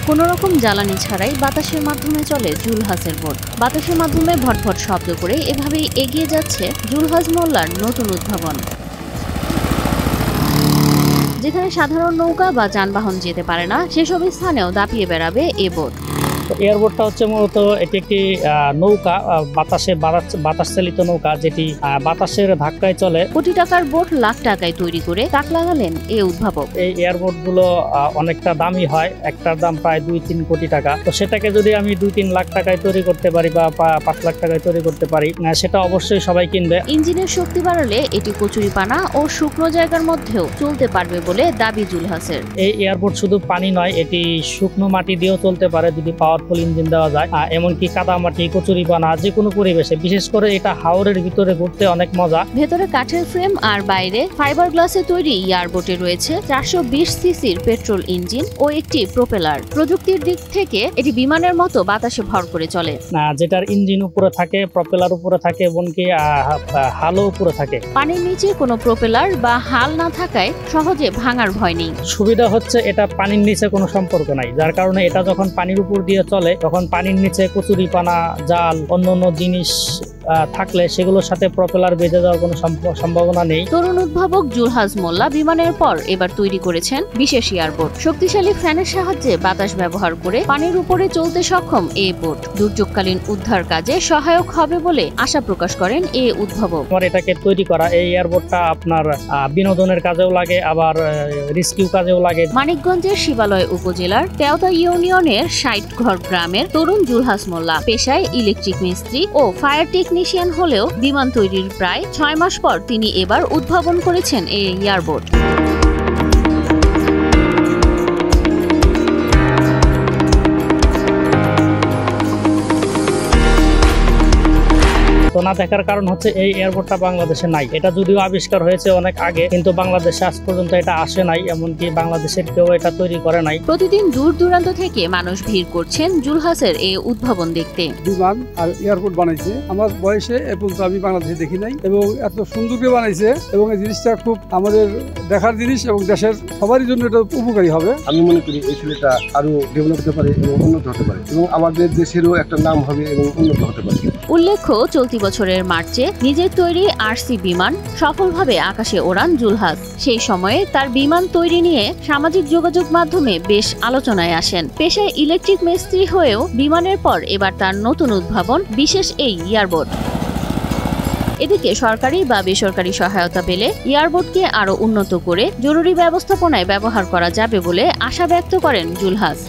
কোনো রকম জ্বালানি ছাড়াই বাতাসের মাধ্যমে চলে জুলহাসের বোট। বাতাসের মাধ্যমে ভটভট শব্দ করে এভাবেই এগিয়ে যাচ্ছে জুলহাস মোল্লার নতুন উদ্ভাবন। যেখানে সাধারণ নৌকা বা যানবাহন যেতে পারে না, সেসব স্থানেও দাপিয়ে বেড়াবে এ বোট। এয়ারবোটটা হচ্ছে মূলত এটি একটি নৌকা, বাতাস চালিত নৌকা, যেটি বাতাসের ধাক্কায় চলে। কোটি টাকার বোট লাখ টাকায় তৈরি করে তাক লাগালেন এই উদ্ভাবক। এই এয়ারবোট গুলো অনেকটা দামি হয়, একটার দাম প্রায় 2-3 কোটি টাকা। তো সেটাকে যদি আমি 2-3 লাখ টাকায় তৈরি করতে পারি বা 5 লাখ টাকায় তৈরি করতে পারি, সেটা অবশ্যই সবাই কিনবে। ইঞ্জিনের শক্তি বাড়ালে এটি কচুরিপানা ও শুকনো জায়গার মধ্যেও চলতে পারবে বলে দাবি জুলহাসের। এই এয়ারবোট শুধু পানি নয়, এটি শুকনো মাটি দিয়েও চলতে পারে যদি পাওয়ারফুল ইঞ্জিন দেওয়া যায়। এমনকি কাদা মাটি, কচুরিপানা, যে কোনো পরিবেশে। বিশেষ করে এটা হাওরের ভিতরে ঘুরতে অনেক মজা। ভেতরে কাঠের ফ্রেম আর বাইরে ফাইবার গ্লাসে তৈরি এয়ারবোটে রয়েছে 420 সিসির পেট্রোল ইঞ্জিন ও একটি প্রোপেলার। প্রযুক্তির দিক থেকে এটি বিমানের মতো বাতাসে ভর করে চলে। যেটার ইঞ্জিন উপরে থাকে, প্রপেলার উপরে থাকে, এমনকি হালও উপরে থাকে। পানির নিচে কোনো প্রোপেলার বা হাল না থাকায় সহজে ভাঙার ভয় নেই। সুবিধা হচ্ছে এটা পানির নিচে কোনো সম্পর্ক নাই, যার কারণে এটা যখন পানির উপর দিয়ে চলে তখন পানির নিচে কচুরিপানা, জাল, অন্যান্য জিনিস থাকলে সেগুলোর সাথে প্রপেলার বেজে যাওয়ার কোনো সম্ভাবনা নেই। তরুণ উদ্ভাবক জুলহাস মোল্লা বিমানের পর এবার তৈরি করেছেন বিশেষ এয়ারবোট। শক্তিশালী ফ্যানের সাহায্যে বাতাস ব্যবহার করে পানির উপরে চলতে সক্ষম এই বোট দুর্যোগকালীন উদ্ধার কাজে সহায়ক হবে বলে আশা প্রকাশ করেন এই উদ্ভাবক। আমার এটাকে তৈরি করা এই এয়ারবোটটা আপনার বিনোদনের কাজেও লাগে, আবার রেস্কিউ কাজেও লাগে। মানিকগঞ্জের শিবালয় উপজেলার তেওতা ইউনিয়নের 60 ঘর গ্রামের তরুণ জুলহাস মোল্লা পেশায় ইলেকট্রিক মিস্ত্রি ও ফায়ার টেকনিশিয়ান হলেও বিমান তৈরির প্রায় 6 মাস পর তিনি এবার উদ্ভাবন করেছেন এই এয়ারবোট। তো না দেখার কারণ হচ্ছে এই এয়ারবোটটা বাংলাদেশে নাই। এটা যদিও আবিষ্কার হয়েছে অনেক আগে, কিন্তু বাংলাদেশে আজ পর্যন্ত এটা আসে নাই, এমনকি বাংলাদেশের কেউ এটা তৈরি করে নাই। প্রতিদিন দূর দূরান্ত থেকে মানুষ ভিড় করছেন জুলহাসের এই উদ্ভাবন দেখতে। বিমান আর এয়ারপোর্ট বানাইছে, আমার বয়সে এ পর্যন্ত আমি বাংলাদেশে দেখি নাই, এবং এত সুন্দর করে বানাইছে, এবং এই জিনিসটা খুব আমাদের দেখার জিনিস এবং দেশের সবারই জন্য এটা উপকারী হবে। আমি মনে করি এই ছেলেটা আরো ডেভেলপ হতে পারে এবং উন্নত হতে পারে, এবং আমাদের দেশেরও একটা নাম হবে এবং উন্নত হতে পারে। উল্লেখ্য, চলতি বছরের মার্চে নিজের তৈরি আরসি বিমান সফলভাবে আকাশে ওড়ান জুলহাস। সেই সময়ে তার বিমান তৈরি নিয়ে সামাজিক যোগাযোগ মাধ্যমে বেশ আলোচনায় আসেন। পেশায় ইলেকট্রিক মিস্ত্রি হয়েও বিমানের পর এবার তার নতুন উদ্ভাবন বিশেষ এই এয়ারবোট। এদিকে সরকারি বা বেসরকারি সহায়তা পেলে এয়ারবোটকে আরো উন্নত করে জরুরি ব্যবস্থাপনায় ব্যবহার করা যাবে বলে আশা ব্যক্ত করেন জুলহাস।